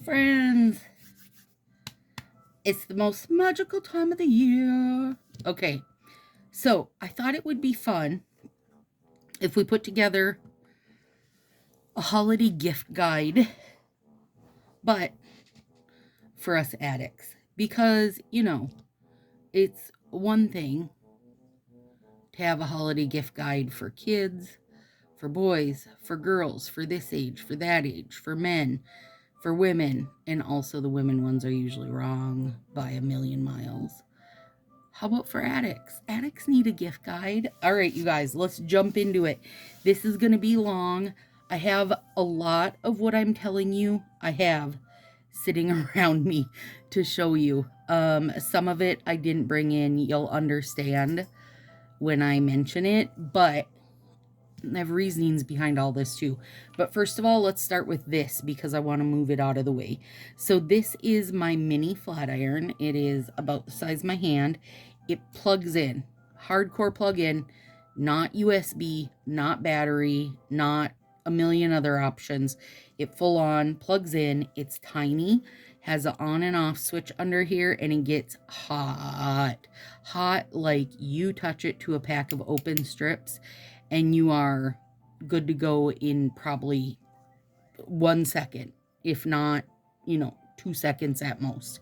friends. It's the most magical time of the year. Okay, so I thought it would be fun if we put together a holiday gift guide, but for us addicts. Because, it's one thing to have a holiday gift guide for kids, for boys, for girls, for this age, for that age, for men, for women, and also the women ones are usually wrong by a million miles. How about for addicts? Addicts need a gift guide. All right, you guys, let's jump into it. This is going to be long. I have a lot of what I'm telling you. I have sitting around me to show you. Some of it I didn't bring in. You'll understand when I mention it, but I have reasonings behind all this too. But first of all, let's start with this because I want to move it out of the way. So this is my mini flat iron. It is about the size of my hand. It plugs in, hardcore plug in, not USB, not battery, not a million other options. It full on plugs in. It's tiny, has an on and off switch under here, and it gets hot like you touch it to a pack of open strips and you are good to go in probably 1 second, if not, 2 seconds at most.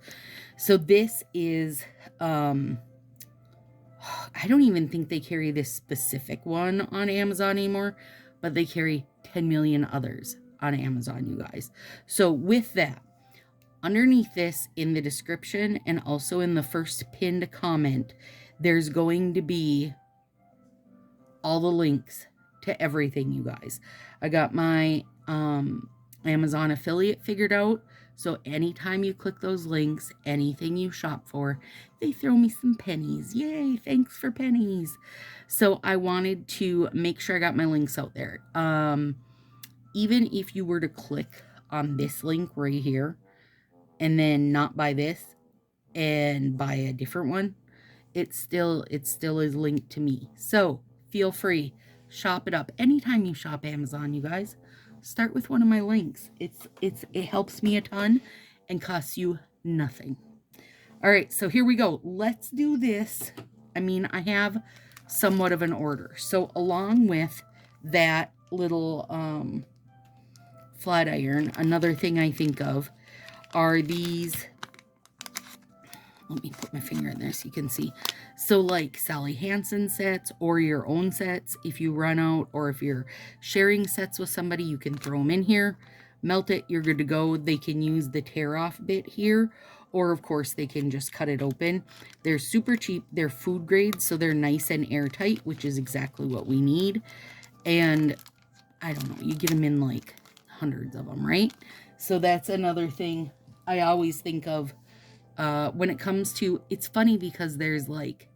So this is, I don't even think they carry this specific one on Amazon anymore, but they carry 10 million others on Amazon, you guys. So with that, underneath this in the description and also in the first pinned comment, there's going to be all the links to everything, you guys. I got my Amazon affiliate figured out. So anytime you click those links, anything you shop for, they throw me some pennies. Yay, thanks for pennies. So I wanted to make sure I got my links out there. Even if you were to click on this link right here and then not buy this and buy a different one, it still is linked to me. So feel free, shop it up. Anytime you shop Amazon, you guys, start with one of my links. It helps me a ton and costs you nothing. All right, so here we go. Let's do this. I have somewhat of an order. So along with that little flat iron, another thing I think of are these. Let me put my finger in there so you can see. So like Sally Hansen sets or your own sets, if you run out or if you're sharing sets with somebody, you can throw them in here, melt it, you're good to go. They can use the tear off bit here, or of course they can just cut it open. They're super cheap. They're food grade, so they're nice and airtight, which is exactly what we need. And I don't know, you get them in like hundreds of them, right? So that's another thing I always think of. When it comes to, it's funny because there's like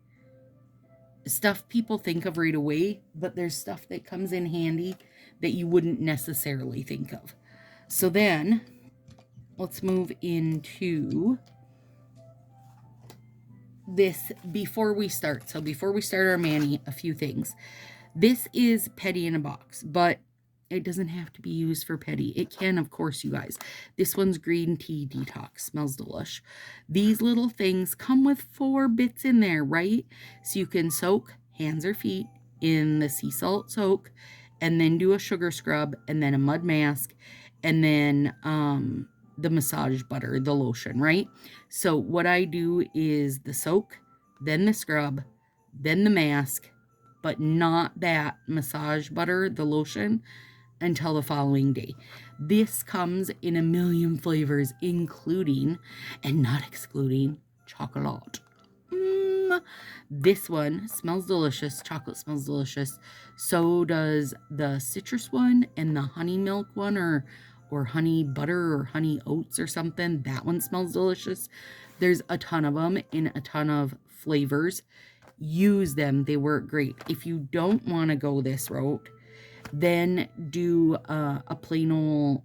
stuff people think of right away, but there's stuff that comes in handy that you wouldn't necessarily think of. So then let's move into this before we start. So before we start our mani, a few things. This is petty in a box, but it doesn't have to be used for petty. It can, of course, you guys. This one's green tea detox. Smells delish. These little things come with 4 bits in there, right? So you can soak hands or feet in the sea salt soak and then do a sugar scrub and then a mud mask and then the massage butter, the lotion, right? So what I do is the soak, then the scrub, then the mask, but not that massage butter, the lotion, until the following day. This comes in a million flavors, including and not excluding chocolate. This one smells delicious. Chocolate smells delicious. So does the citrus one and the honey milk one, or honey butter or honey oats or something. That one smells delicious. There's a ton of them in a ton of flavors. Use them. They work great. If you don't want to go this route, then do a plain old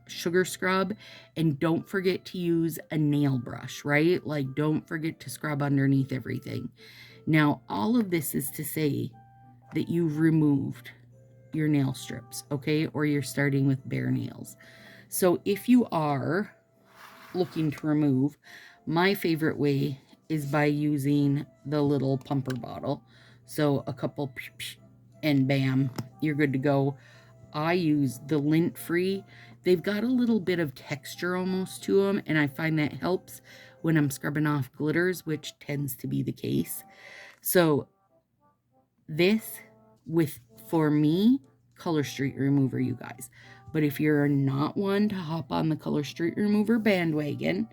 sugar scrub, and don't forget to use a nail brush, right? Like, don't forget to scrub underneath everything. Now, all of this is to say that you've removed your nail strips, okay? Or you're starting with bare nails. So if you are looking to remove, my favorite way is by using the little pumper bottle. So a couple and bam, you're good to go. I use the lint free. They've got a little bit of texture almost to them, and I find that helps when I'm scrubbing off glitters, which tends to be the case. So this, with, for me, Color Street Remover, you guys. But if you're not one to hop on the Color Street Remover bandwagon,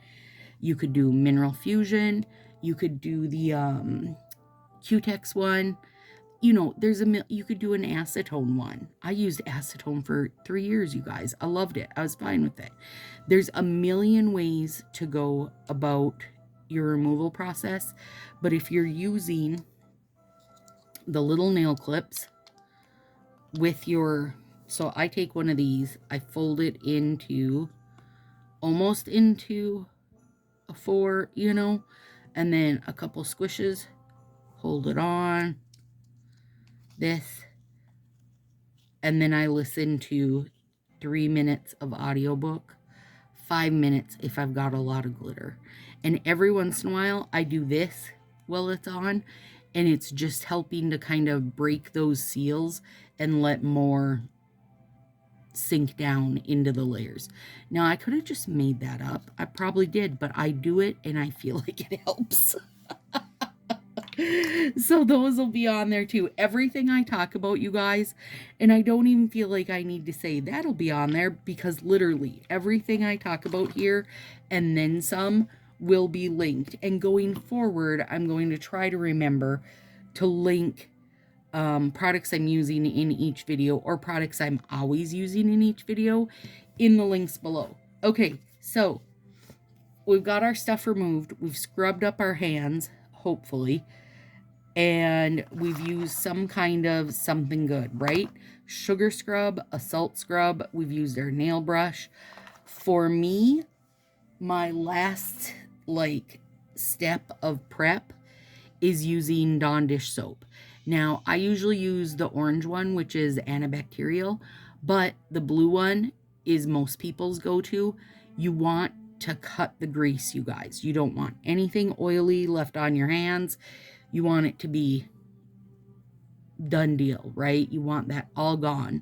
you could do Mineral Fusion, you could do the Q-Tex one. You know, you could do an acetone one. I used acetone for 3 years, you guys. I loved it. I was fine with it. There's a million ways to go about your removal process, but if you're using the little nail clips with your, so I take one of these, I fold it into, almost into a 4, you know, and then a couple squishes, hold it on, this, and then I listen to 3 minutes of audiobook, 5 minutes if I've got a lot of glitter. And every once in a while, I do this while it's on, and it's just helping to kind of break those seals and let more sink down into the layers. Now, I could have just made that up. I probably did, but I do it, and I feel like it helps. So those will be on there too. Everything I talk about, you guys, and I don't even feel like I need to say that'll be on there, because literally everything I talk about here and then some will be linked. And going forward, I'm going to try to remember to link products I'm using in each video, or products I'm always using in each video, in the links below. Okay, so we've got our stuff removed. We've scrubbed up our hands, hopefully. And we've used some kind of something good, right? Sugar scrub, a salt scrub. We've used our nail brush. For me, my last step of prep is using Dawn dish soap. Now, I usually use the orange one, which is antibacterial, but the blue one is most people's go-to. You want to cut the grease, you guys. You don't want anything oily left on your hands. You want it to be done deal, right? You want that all gone.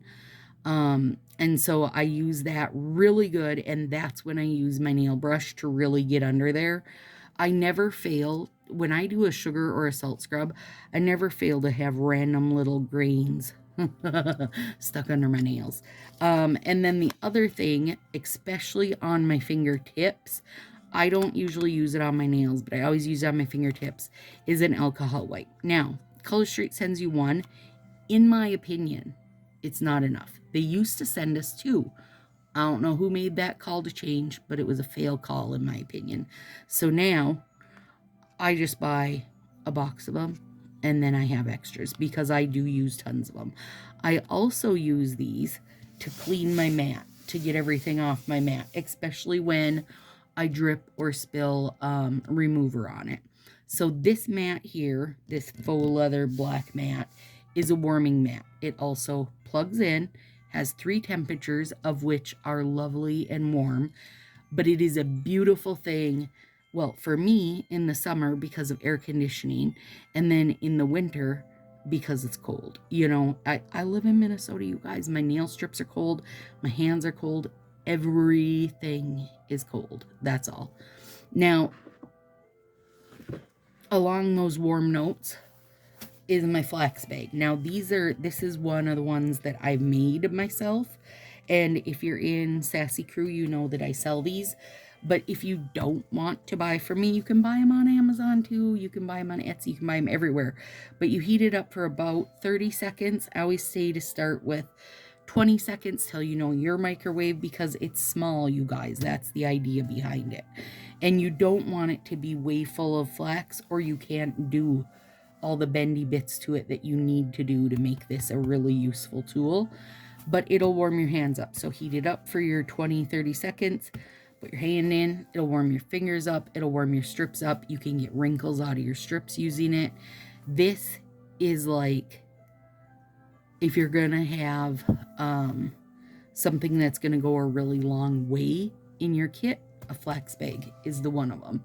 And so I use that really good, and that's when I use my nail brush to really get under there. I never fail, when I do a sugar or a salt scrub, I never fail to have random little grains stuck under my nails. And then the other thing, especially on my fingertips, I don't usually use it on my nails, but I always use it on my fingertips, is an alcohol wipe. Now, Color Street sends you one. In my opinion, it's not enough. They used to send us 2. I don't know who made that call to change, but it was a fail call in my opinion. So now, I just buy a box of them, and then I have extras, because I do use tons of them. I also use these to clean my mat, to get everything off my mat, especially when I drip or spill remover on it. So this mat here, this faux leather black mat, is a warming mat. It also plugs in, has 3 temperatures, of which are lovely and warm, but it is a beautiful thing. Well, for me, in the summer because of air conditioning, and then in the winter because it's cold. You know, I live in Minnesota, you guys. My nail strips are cold. My hands are cold. Everything is cold. That's all. Now, along those warm notes is my flax bag. Now, this is one of the ones that I made myself. And if you're in Sassy Crew, you know that I sell these. But if you don't want to buy from me, you can buy them on Amazon too. You can buy them on Etsy. You can buy them everywhere. But you heat it up for about 30 seconds. I always say to start with 20 seconds till you know your microwave, because it's small, you guys. That's the idea behind it. And you don't want it to be way full of flax, or you can't do all the bendy bits to it that you need to do to make this a really useful tool. But it'll warm your hands up. So heat it up for your 20-30 seconds. Put your hand in, it'll warm your fingers up, it'll warm your strips up. You can get wrinkles out of your strips using it. This is like, if you're gonna have something that's gonna go a really long way in your kit, a flax bag is the one of them.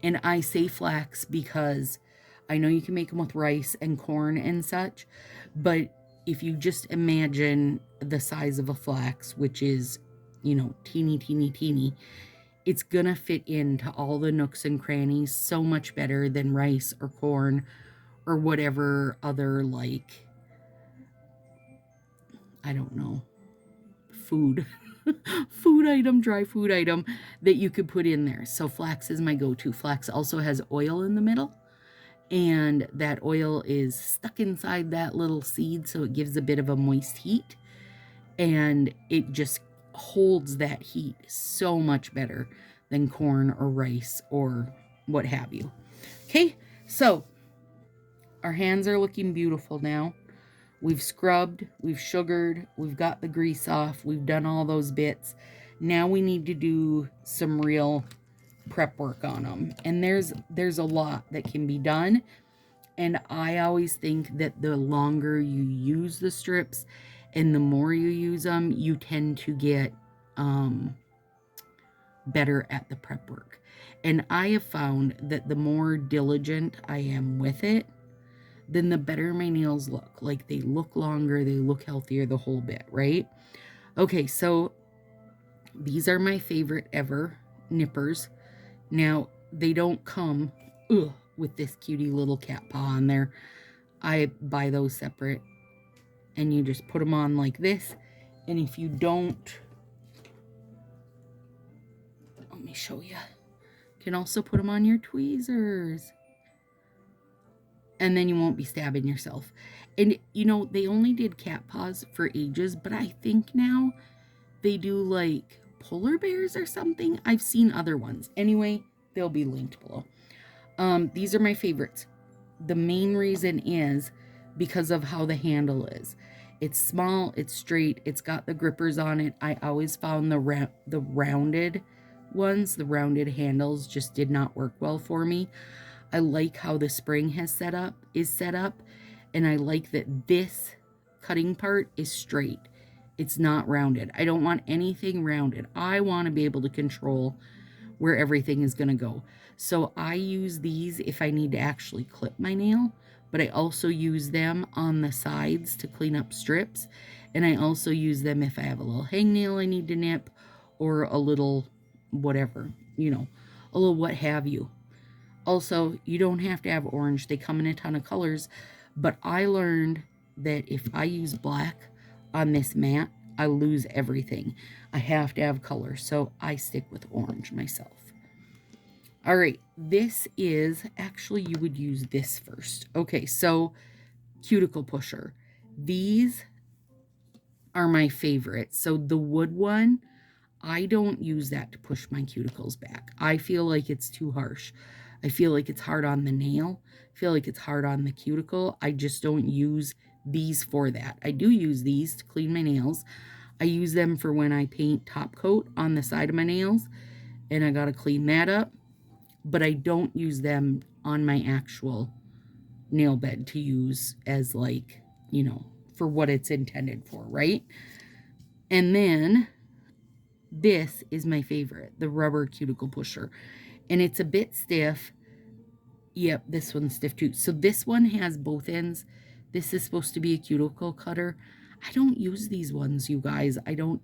And I say flax because I know you can make them with rice and corn and such, but if you just imagine the size of a flax, which is, you know, teeny, teeny, teeny, it's gonna fit into all the nooks and crannies so much better than rice or corn or whatever other, like, I don't know, food dry food item that you could put in there. So flax is my go-to. Flax also has oil in the middle, and that oil is stuck inside that little seed, so it gives a bit of a moist heat, and it just holds that heat so much better than corn or rice or what have you. Okay, so our hands are looking beautiful now. We've scrubbed, we've sugared, we've got the grease off, we've done all those bits. Now we need to do some real prep work on them. And there's a lot that can be done. And I always think that the longer you use the strips and the more you use them, you tend to get better at the prep work. And I have found that the more diligent I am with it, then the better my nails look. Like, they look longer, they look healthier, the whole bit, right? Okay, so these are my favorite ever nippers. Now, they don't come with this cutie little cat paw on there. I buy those separate, and you just put them on like this. And if you don't, let me show you. You can also put them on your tweezers. And then you won't be stabbing yourself. And, you know, they only did cat paws for ages, but I think now they do, like, polar bears or something. I've seen other ones. Anyway, they'll be linked below. These are my favorites. The main reason is because of how the handle is. It's small, it's straight, it's got the grippers on it. I always found the rounded ones, the rounded handles just did not work well for me. I like how the spring is set up, and I like that this cutting part is straight. It's not rounded. I don't want anything rounded. I want to be able to control where everything is going to go. So I use these if I need to actually clip my nail, but I also use them on the sides to clean up strips, and I also use them if I have a little hangnail I need to nip, or a little whatever, you know, a little what have you. Also, you don't have to have orange. They come in a ton of colors. But I learned that if I use black on this mat, I lose everything. I have to have color. So I stick with orange myself. All right. This is, actually, you would use this first. Okay, so cuticle pusher. These are my favorite. So the wood one, I don't use that to push my cuticles back. I feel like it's too harsh. I feel like it's hard on the nail. I feel like it's hard on the cuticle. I just don't use these for that. I do use these to clean my nails. I use them for when I paint top coat on the side of my nails, and I gotta clean that up. But I don't use them on my actual nail bed to use as, like, you know, for what it's intended for, right? And then this is my favorite, the rubber cuticle pusher. And it's a bit stiff. Yep, this one's stiff too. So this one has both ends. This is supposed to be a cuticle cutter. I don't use these ones, you guys. I don't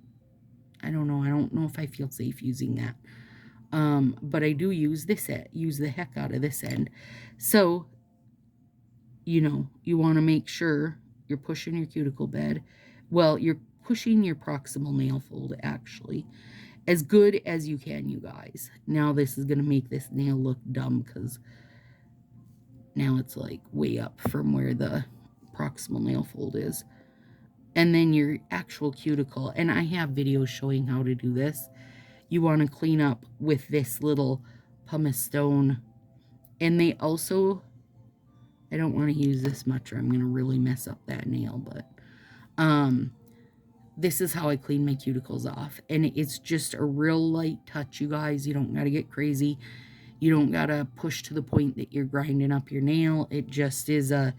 know. I don't know if I feel safe using that. But I do use this use the heck out of this end. So, you know, you want to make sure you're pushing your cuticle bed. Well, you're pushing your proximal nail fold, actually, as good as you can, you guys. Now this is going to make this nail look dumb because now it's like way up from where the proximal nail fold is. And then your actual cuticle, and I have videos showing how to do this. You want to clean up with this little pumice stone. And they also, I don't want to use this much or I'm going to really mess up that nail, but this is how I clean my cuticles off. And it's just a real light touch, you guys. You don't got to get crazy. You don't got to push to the point that you're grinding up your nail. It just is a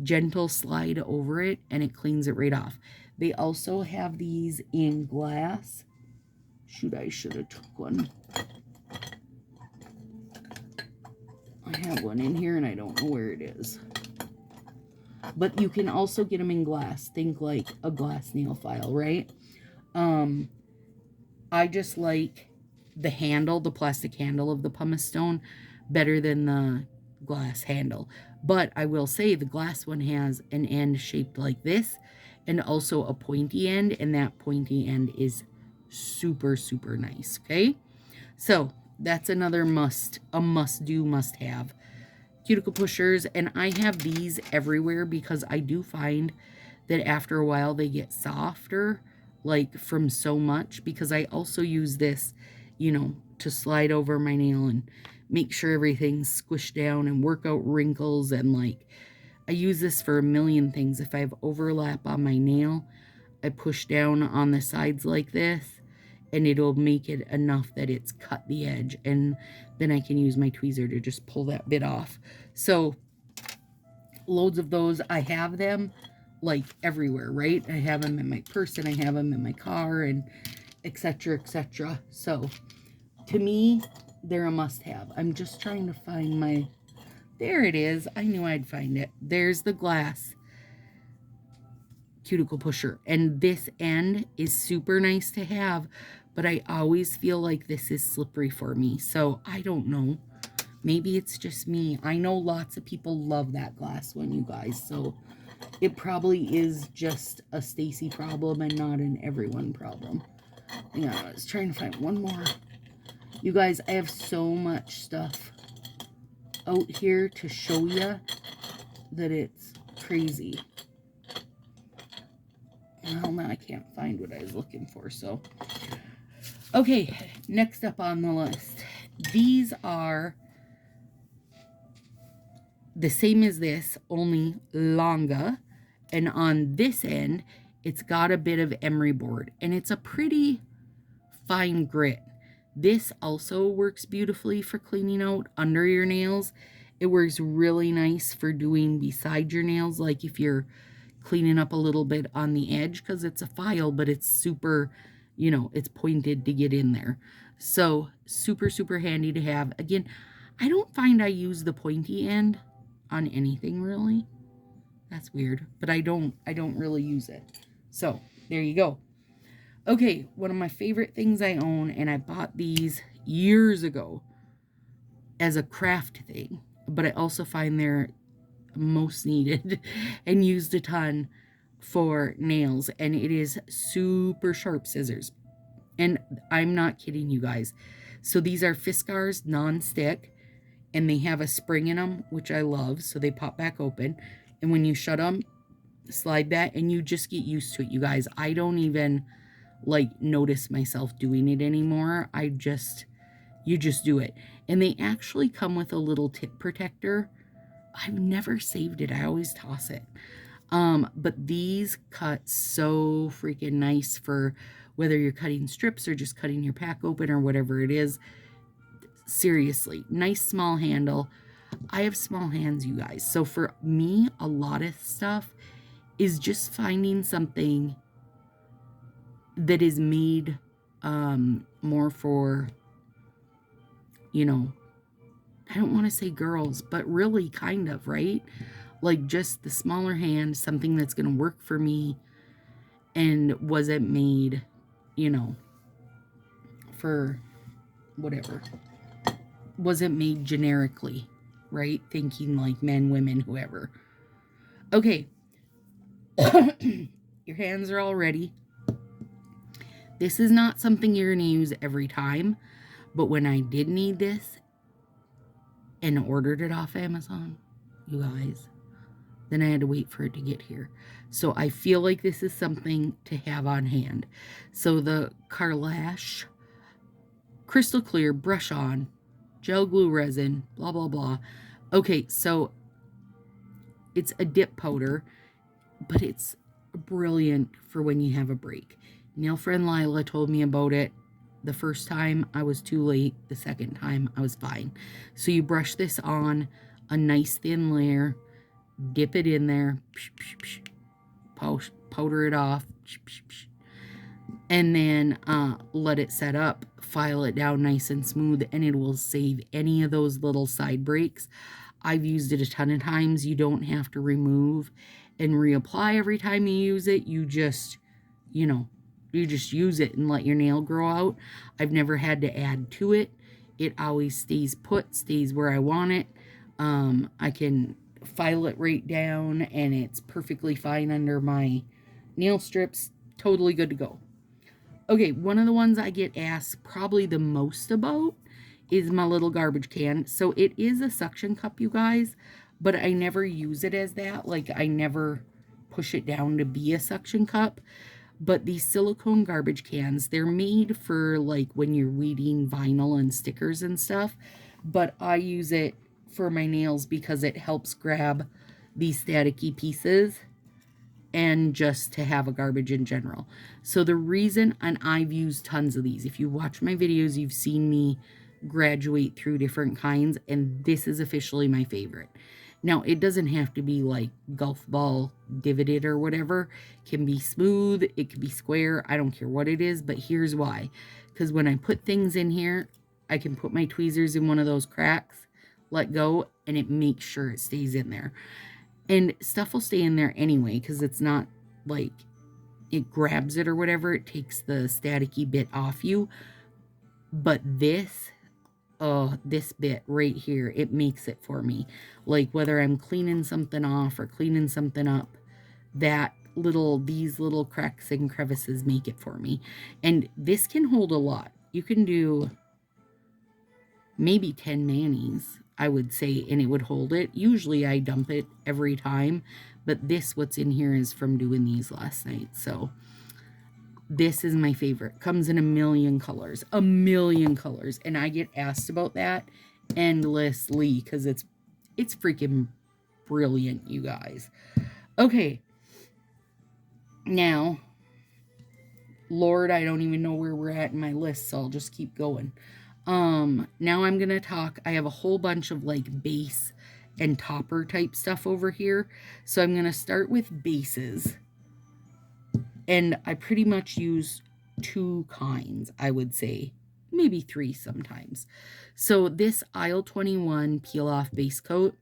gentle slide over it, and it cleans it right off. They also have these in glass. Shoot, I should have took one. I have one in here and I don't know where it is. But you can also get them in glass. Think like a glass nail file, right? I just like the handle, the plastic handle of the pumice stone, better than the glass handle. But I will say the glass one has an end shaped like this and also a pointy end, and that pointy end is super, super nice, okay? So that's another must-do, must-have. Cuticle pushers, and I have these everywhere because I do find that after a while they get softer, like from so much, because I also use this, you know, to slide over my nail and make sure everything's squished down and work out wrinkles, and like I use this for a million things. If I have overlap on my nail, I push down on the sides like this and it'll make it enough that it's cut the edge, and then I can use my tweezer to just pull that bit off. So loads of those. I have them like everywhere, right? I have them in my purse and I have them in my car and etc, etc. So to me, they're a must-have. I'm just trying to find my, there it is. I knew I'd find it. There's the glass cuticle pusher, and this end is super nice to have, but I always feel like this is slippery for me. So I don't know, maybe it's just me. I know lots of people love that glass one, you guys, so it probably is just a Stacy problem and not an everyone problem. Hang on, I was trying to find one more. You guys, I have so much stuff out here to show you that it's crazy. Well, now I can't find what I was looking for, so. Okay, next up on the list. These are the same as this, only longer. And on this end, it's got a bit of emery board. And it's a pretty fine grit. This also works beautifully for cleaning out under your nails. It works really nice for doing beside your nails, like if you're cleaning up a little bit on the edge, because it's a file, but it's super, you know, it's pointed to get in there. So super, super handy to have. Again, I don't find I use the pointy end on anything really. That's weird, but I don't really use it. So there you go. Okay, one of my favorite things I own, and I bought these years ago as a craft thing, but I also find they're most needed and used a ton for nails, and it is super sharp scissors. And I'm not kidding you guys. So these are Fiskars non-stick, and they have a spring in them, which I love, so they pop back open, and when you shut them, slide that, and you just get used to it, you guys. I don't even like notice myself doing it anymore. You just do it. And they actually come with a little tip protector. I've never saved it. I always toss it. But these cut so freaking nice for whether you're cutting strips or just cutting your pack open or whatever it is. Seriously, nice small handle. I have small hands, you guys. So for me, a lot of stuff is just finding something that is made more for, you know, I don't want to say girls, but really kind of, right? Like just the smaller hand, something that's going to work for me and wasn't made, you know, for whatever. Wasn't made generically, right? Thinking like men, women, whoever. Okay. Your hands are all ready. This is not something you're going to use every time, but when I did need this and ordered it off Amazon, you guys, then I had to wait for it to get here. So I feel like this is something to have on hand. So the Carlash Crystal Clear Brush On Gel Glue Resin, blah, blah, blah. Okay, so it's a dip powder, but it's brilliant for when you have a break. Nail friend Lila told me about it. The first time I was too late. The second time I was fine. So you brush this on a nice thin layer, dip it in there, powder it off, and then let it set up, file it down nice and smooth, and it will save any of those little side breaks. I've used it a ton of times. You don't have to remove and reapply every time you use it. You just, you know, you just use it and let your nail grow out. I've never had to add to it. It always stays put, stays where I want it. I can file it right down and it's perfectly fine under my nail strips. Totally good to go. Okay, one of the ones I get asked probably the most about is my little garbage can. So it is a suction cup, you guys, but I never use it as that. Like, I never push it down to be a suction cup. But these silicone garbage cans, they're made for like when you're weeding vinyl and stickers and stuff. But I use it for my nails because it helps grab these staticky pieces and just to have a garbage in general. So the reason, and I've used tons of these, if you watch my videos, you've seen me graduate through different kinds, and this is officially my favorite. Now, it doesn't have to be like golf ball divoted or whatever. It can be smooth, it can be square, I don't care what it is, but here's why. Because when I put things in here, I can put my tweezers in one of those cracks, let go, and it makes sure it stays in there. And stuff will stay in there anyway because it's not like it grabs it or whatever. It takes the staticky bit off you. But this bit right here, it makes it for me. Like whether I'm cleaning something off or cleaning something up, these little cracks and crevices make it for me. And this can hold a lot. You can do maybe 10 manis, I would say, and it would hold it. Usually I dump it every time, but what's in here is from doing these last night. So this is my favorite. Comes in a million colors, and I get asked about that endlessly because it's freaking brilliant, you guys. Okay, now, Lord, I don't even know where we're at in my list, so I'll just keep going. Now I'm going to talk, I have a whole bunch of like base and topper type stuff over here. So I'm going to start with bases. And I pretty much use 2 kinds, I would say. Maybe 3 sometimes. So this Aisle 21 Peel Off Base Coat,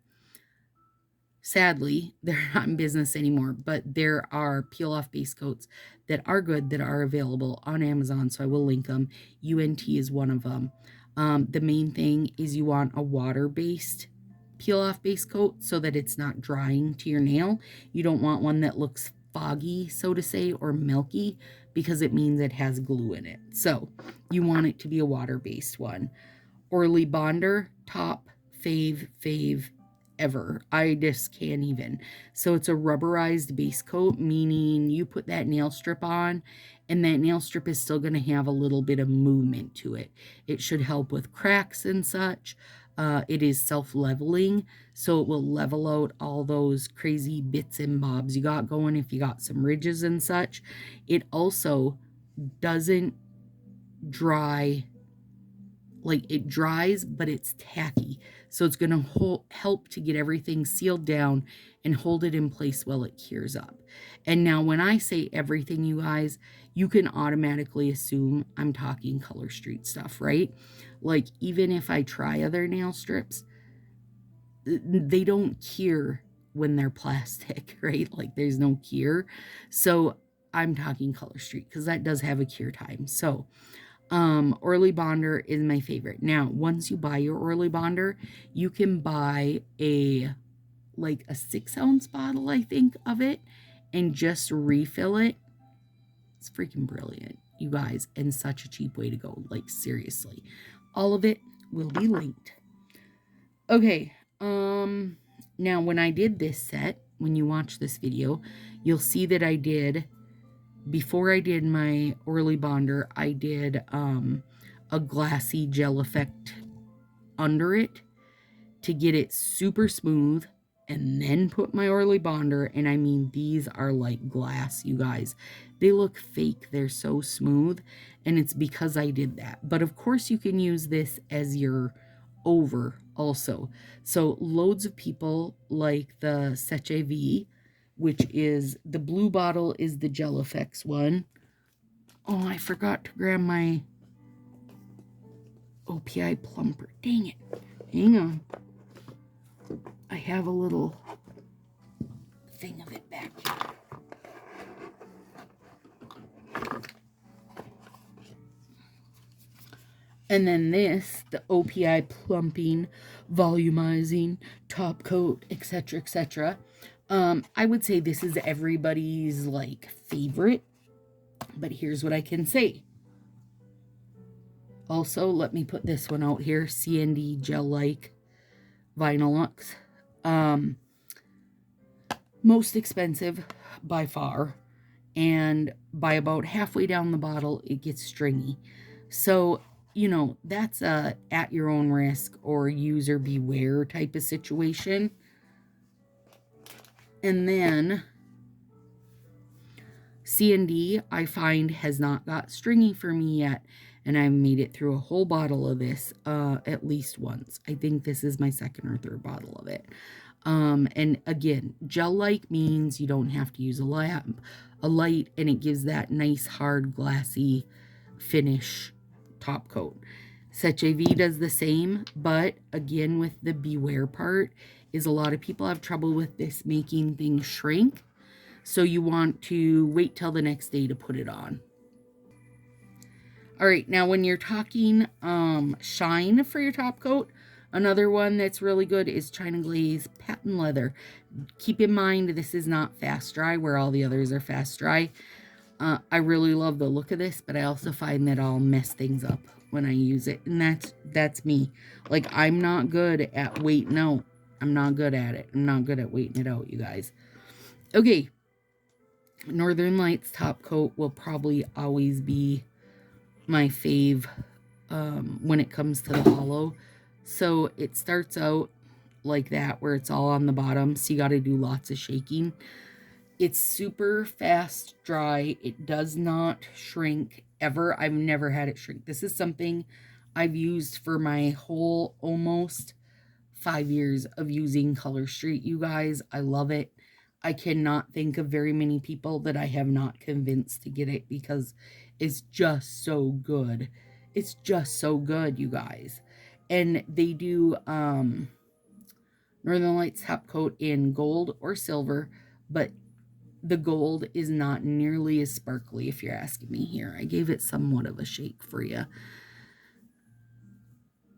sadly, they're not in business anymore, but there are peel off base coats that are good, that are available on Amazon, so I will link them. UNT is one of them. The main thing is you want a water-based peel off base coat so that it's not drying to your nail. You don't want one that looks foggy, so to say, or milky, because it means it has glue in it. So you want it to be a water-based one. Orly Bonder, top fave ever. I just can't even. So it's a rubberized base coat, meaning you put that nail strip on and that nail strip is still going to have a little bit of movement to it. It should help with cracks and such. It is self-leveling, so it will level out all those crazy bits and bobs you got going if you got some ridges and such. It also doesn't dry. Like, it dries, but it's tacky. So it's going to help to get everything sealed down and hold it in place while it cures up. And now when I say everything, you guys, you can automatically assume I'm talking Color Street stuff, right? Like, even if I try other nail strips, they don't cure when they're plastic, right? Like, there's no cure. So I'm talking Color Street because that does have a cure time. So Orly Bonder is my favorite. Now, once you buy your Orly Bonder, you can buy a 6-ounce bottle, I think, of it, and just refill it. It's freaking brilliant, you guys, and such a cheap way to go. Like, seriously. All of it will be linked. Okay, now when I did this set, when you watch this video, you'll see that I did, before I did my Orly Bonder, I did a glassy gel effect under it to get it super smooth, and then put my Orly Bonder, and I mean, these are like glass, you guys. They look fake. They're so smooth, and it's because I did that. But of course, you can use this as your over also. So loads of people like the Seche V, which is the blue bottle, is the Gel Effects one. Oh, I forgot to grab my OPI plumper. Dang it. Hang on. I have a little thing of it back here. And then this, the OPI plumping, volumizing, top coat, etc., etc. I would say this is everybody's like favorite, but here's what I can say. Also, let me put this one out here, CND Gel-like Vinylux. Most expensive by far, and by about halfway down the bottle, it gets stringy. So, you know, that's a at your own risk or user beware type of situation. And then C&D, I find, has not got stringy for me yet, and I've made it through a whole bottle of this at least once. I think this is my second or third bottle of it. And again, gel-like means you don't have to use a light, and it gives that nice, hard, glassy finish top coat. Such AV does the same, but again, with the beware part, is a lot of people have trouble with this making things shrink. So you want to wait till the next day to put it on. All right, now when you're talking shine for your top coat, another one that's really good is China Glaze Patent Leather. Keep in mind, this is not fast dry where all the others are fast dry. I really love the look of this, but I also find that I'll mess things up when I use it. And that's me. Like, I'm not good at waiting out. I'm not good at it. I'm not good at waiting it out, you guys. Okay. Northern Lights top coat will probably always be my fave when it comes to the hollow. So it starts out like that where it's all on the bottom, so you got to do lots of shaking. It's super fast dry. It does not shrink ever. I've never had it shrink. This is something I've used for my whole almost 5 years of using Color Street, you guys. I love it. I cannot think of very many people that I have not convinced to get it because it's just so good. It's just so good, you guys. And they do Northern Lights top coat in gold or silver, but the gold is not nearly as sparkly, if you're asking me here. I gave it somewhat of a shake for you.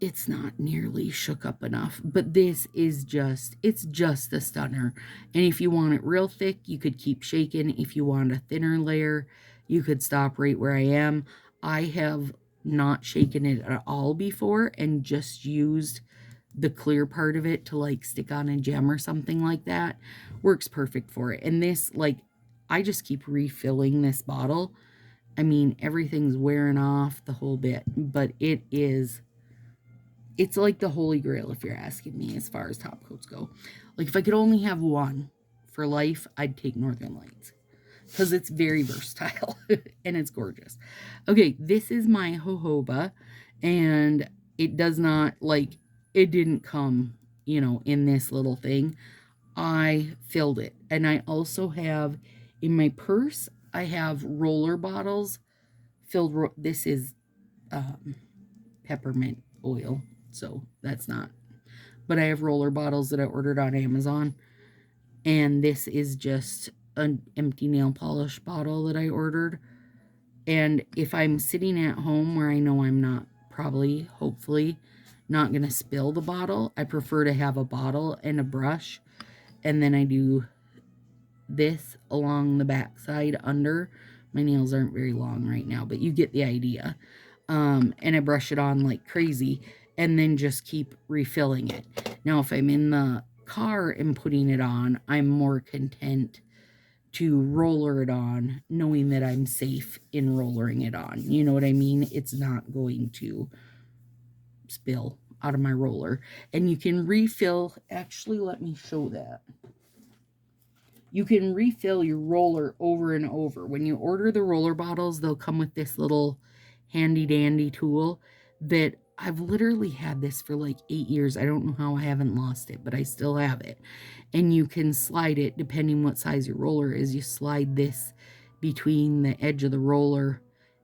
It's not nearly shook up enough, but this is just, it's just a stunner. And if you want it real thick, you could keep shaking. If you want a thinner layer, you could stop right where I am. I have not shaken it at all before and just used the clear part of it to like stick on a gem or something like that. Works perfect for it. And this, like, I just keep refilling this bottle. I mean, everything's wearing off the whole bit, but it's like the holy grail, if you're asking me, as far as top coats go. Like, if I could only have one for life, I'd take Northern Lights because it's very versatile and it's gorgeous. Okay, this is my jojoba, and it does not, like, it didn't come, you know, in this little thing. I filled it, and I also have in my purse, I have roller bottles filled. This is peppermint oil, so that's not. But I have roller bottles that I ordered on Amazon, and this is just an empty nail polish bottle that I ordered. And if I'm sitting at home where I know I'm not probably, hopefully, not going to spill the bottle, I prefer to have a bottle and a brush, and then I do this along the back side under. My nails aren't very long right now, but you get the idea. And I brush it on like crazy and then just keep refilling it. Now, if I'm in the car and putting it on, I'm more content to roller it on, knowing that I'm safe in rollering it on. You know what I mean? It's not going to spill out of my roller. And you can refill, actually, let me show that. You can refill your roller over and over. When you order the roller bottles, they'll come with this little handy dandy tool that I've literally had this for like 8 years. I don't know how I haven't lost it, but I still have it. And you can slide it depending what size your roller is. You slide this between the edge of the roller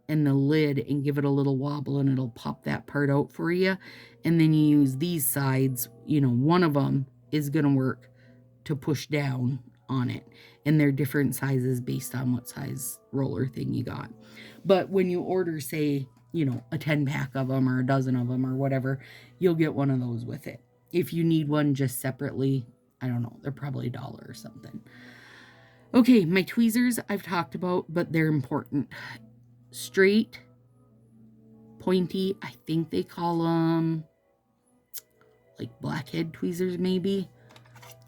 and the lid and give it a little wobble, and it'll pop that part out for you. And then you use these sides, you know, one of them is going to work to push down on it. And they're different sizes based on what size roller thing you got. But when you order, say, you know, a 10-pack of them or a dozen of them or whatever, you'll get one of those with it. If you need one just separately, I don't know, they're probably $1 or something. Okay, my tweezers I've talked about, but they're important. Straight, pointy, I think they call them like blackhead tweezers maybe.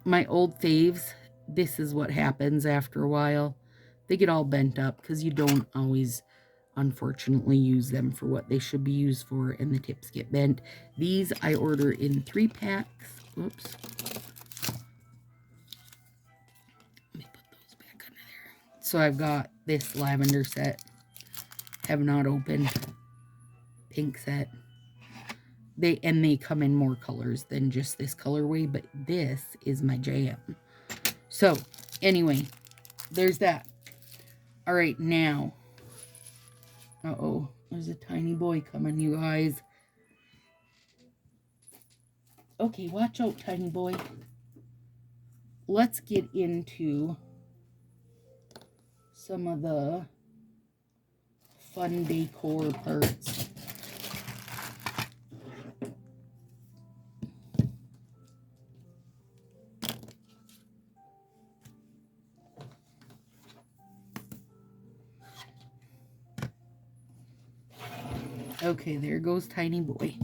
My old faves, this is what happens after a while. They get all bent up because you don't always, unfortunately, use them for what they should be used for, and the tips get bent. These I order in 3-packs. Oops. Let me put those back under there. So I've got this lavender set. Have not opened. Pink set. They come in more colors than just this colorway, but this is my jam. So, anyway, there's that. All right, now. Uh-oh, there's a tiny boy coming, you guys. Okay, watch out, tiny boy. Let's get into some of the fun decor parts. Okay, there goes tiny boy.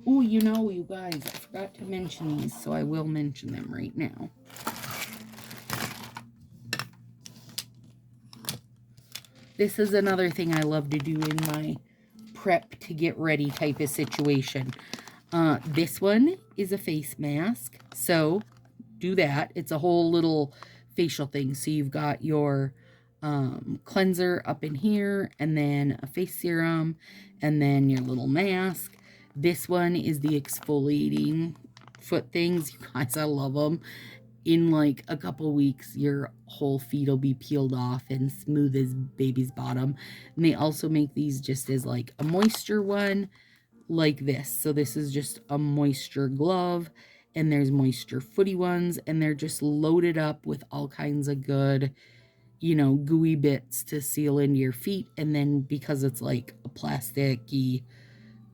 Oh, you know, you guys, I forgot to mention these, so I will mention them right now. This is another thing I love to do in my prep to get ready type of situation. This one is a face mask, so do that. It's a whole little facial thing. So you've got your cleanser up in here, and then a face serum, and then your little mask. This one is the exfoliating foot things. You guys, I love them. In like a couple weeks, your whole feet will be peeled off and smooth as baby's bottom. And they also make these just as like a moisture one, like this. So this is just a moisture glove, and there's moisture footy ones, and they're just loaded up with all kinds of good, you know, gooey bits to seal into your feet. And then because it's like a plasticky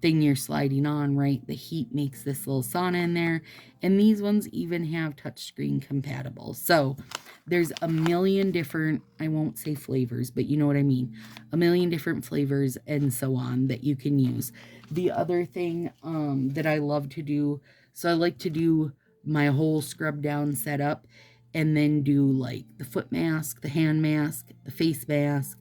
thing you're sliding on, right, the heat makes this little sauna in there. And these ones even have touchscreen compatible. So there's a million different, I won't say flavors, but you know what I mean, a million different flavors and so on that you can use. The other thing that I love to do, so I like to do my whole scrub down setup, and then do like the foot mask, the hand mask, the face mask,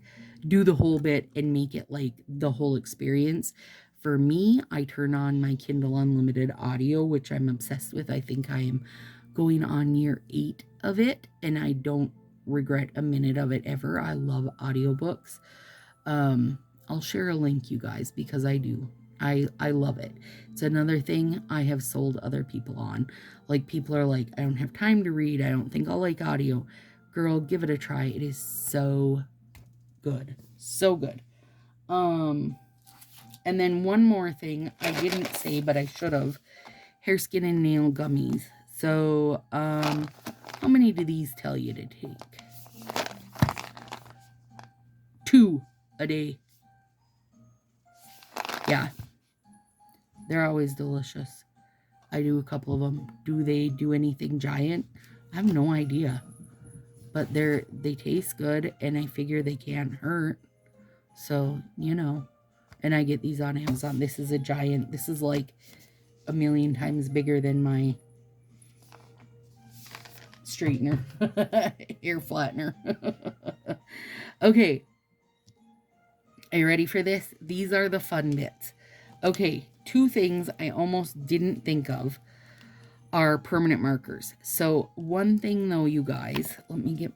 do the whole bit and make it like the whole experience. For me, I turn on my Kindle Unlimited audio, which I'm obsessed with. I think I am going on year 8 of it, and I don't regret a minute of it ever. I love audiobooks. I'll share a link, you guys, because I do. I love it. It's another thing I have sold other people on. Like, people are like, I don't have time to read. I don't think I'll like audio. Girl, give it a try. It is so good. So good. And then one more thing I didn't say, but I should have. Hair, skin, and nail gummies. So, how many do these tell you to take? 2 a day. Yeah. They're always delicious. I do a couple of them. Do they do anything giant? I have no idea. But they taste good, and I figure they can't hurt. So, you know. And I get these on Amazon. This is a giant. This is like a million times bigger than my straightener. Hair flattener. Okay. Are you ready for this? These are the fun bits. Okay. 2 things I almost didn't think of are permanent markers. So one thing though, you guys, let me get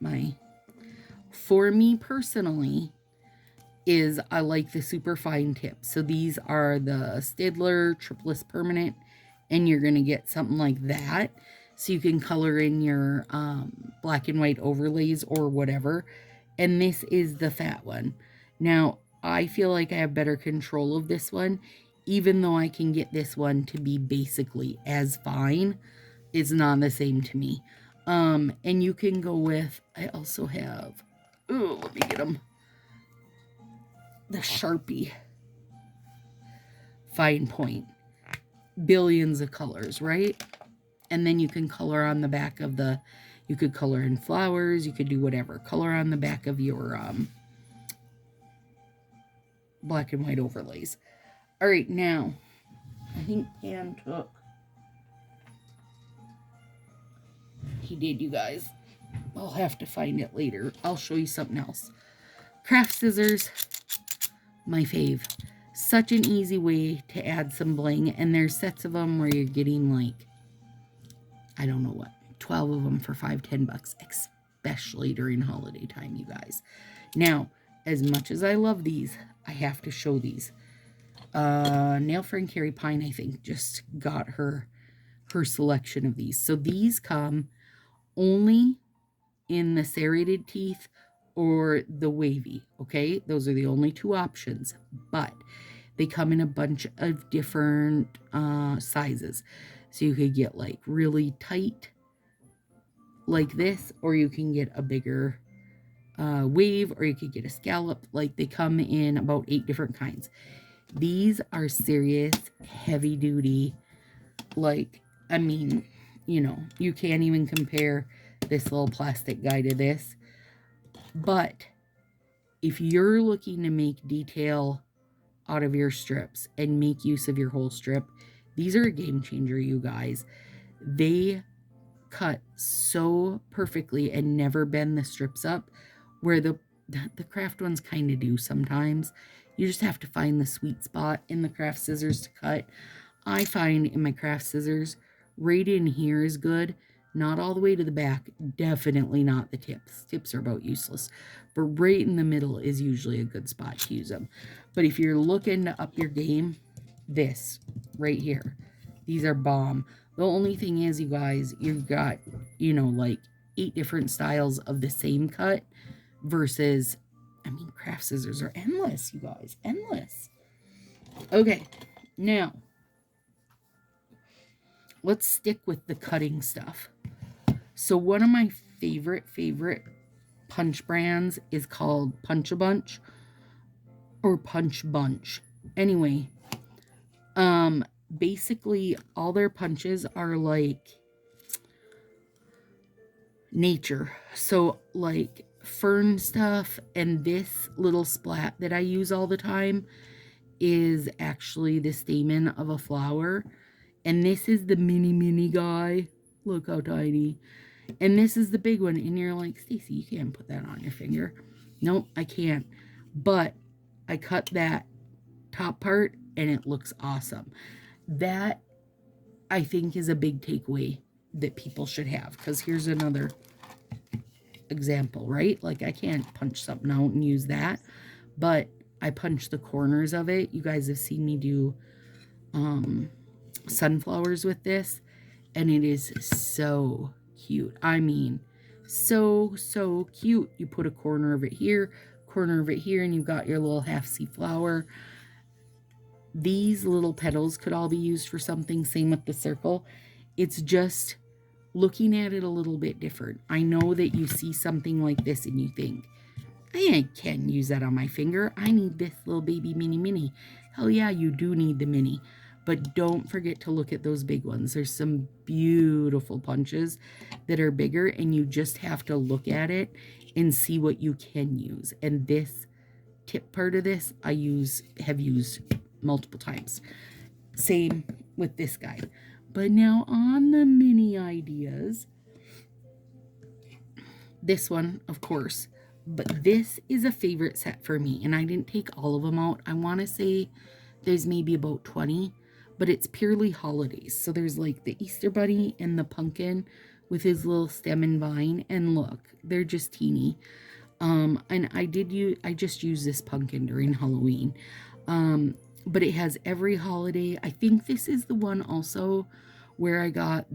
for me personally, is I like the super fine tips. So these are the Staedtler Triplus Permanent, and you're going to get something like that. So you can color in your black and white overlays or whatever. And this is the fat one. Now, I feel like I have better control of this one, even though I can get this one to be basically as fine. It's not the same to me. And you can go with, I also have, oh, let me get them, the Sharpie fine point. Billions of colors, right? And then you can color on the back of the, you could color in flowers, you could do whatever. Color on the back of your black and white overlays. All right, now, I think Pan took, he did, you guys. I'll have to find it later. I'll show you something else. Craft scissors, my fave. Such an easy way to add some bling, and there's sets of them where you're getting like, I don't know what, 12 of them for $5-10, especially during holiday time, you guys. Now, as much as I love these, I have to show these. Nail Friend Carrie Pine, I think, just got her selection of these. So these come only in the serrated teeth or the wavy, okay? Those are the only two options, but they come in a bunch of different sizes. So you could get like really tight like this, or you can get a bigger wave, or you could get a scallop. Like they come in about 8 different kinds. These are serious, heavy duty, like, I mean, you know, you can't even compare this little plastic guy to this. But if you're looking to make detail out of your strips and make use of your whole strip, these are a game changer, you guys. They cut so perfectly and never bend the strips up, where the craft ones kind of do sometimes. You just have to find the sweet spot in the craft scissors to cut. I find in my craft scissors, right in here is good. Not all the way to the back. Definitely not the tips. Tips are about useless. But right in the middle is usually a good spot to use them. But if you're looking to up your game, this right here. These are bomb. The only thing is, you guys, you've got, you know, like 8 different styles of the same cut versus, I mean, craft scissors are endless, you guys. Endless. Okay, now let's stick with the cutting stuff. So one of my favorite punch brands is called Punch-a-Bunch or Punch Bunch. Anyway, basically all their punches are like nature. So like fern stuff, and this little splat that I use all the time is actually the stamen of a flower. And this is the mini guy. Look how tiny. And this is the big one. And you're like, Stacy, you can't put that on your finger. Nope, I can't. But I cut that top part and it looks awesome. That, I think, is a big takeaway that people should have. Because here's another example, right? Like, I can't punch something out and use that. But I punch the corners of it. You guys have seen me do sunflowers with this. And it is so cute. I mean, so cute. You put a corner of it here, and you've got your little half C flower. These little petals could all be used for something. Same with the circle. It's just looking at it a little bit different. I know that you see something like this and you think, I can't use that on my finger. I need this little baby mini. Hell yeah, you do need the mini. But don't forget to look at those big ones. There's some beautiful punches that are bigger, and you just have to look at it and see what you can use. And this tip part of this, I have used multiple times. Same with this guy. But now on the mini ideas, this one, of course, but this is a favorite set for me, and I didn't take all of them out. I want to say there's maybe about 20, but it's purely holidays. So there's like the Easter Bunny and the pumpkin with his little stem and vine, and look, they're just teeny. And I just used this pumpkin during Halloween. But it has every holiday. I think this is the one also where I got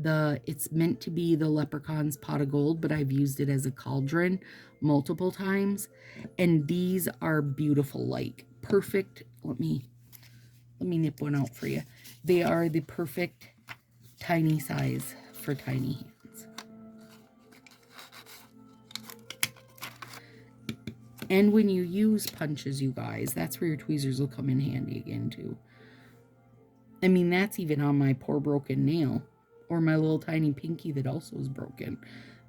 it's meant to be the Leprechaun's Pot of Gold, but I've used it as a cauldron multiple times. And these are beautiful, like perfect, let me nip one out for you. They are the perfect tiny size for tiny hands. And when you use punches, you guys, that's where your tweezers will come in handy again too. I mean, that's even on my poor broken nail, or my little tiny pinky that also is broken.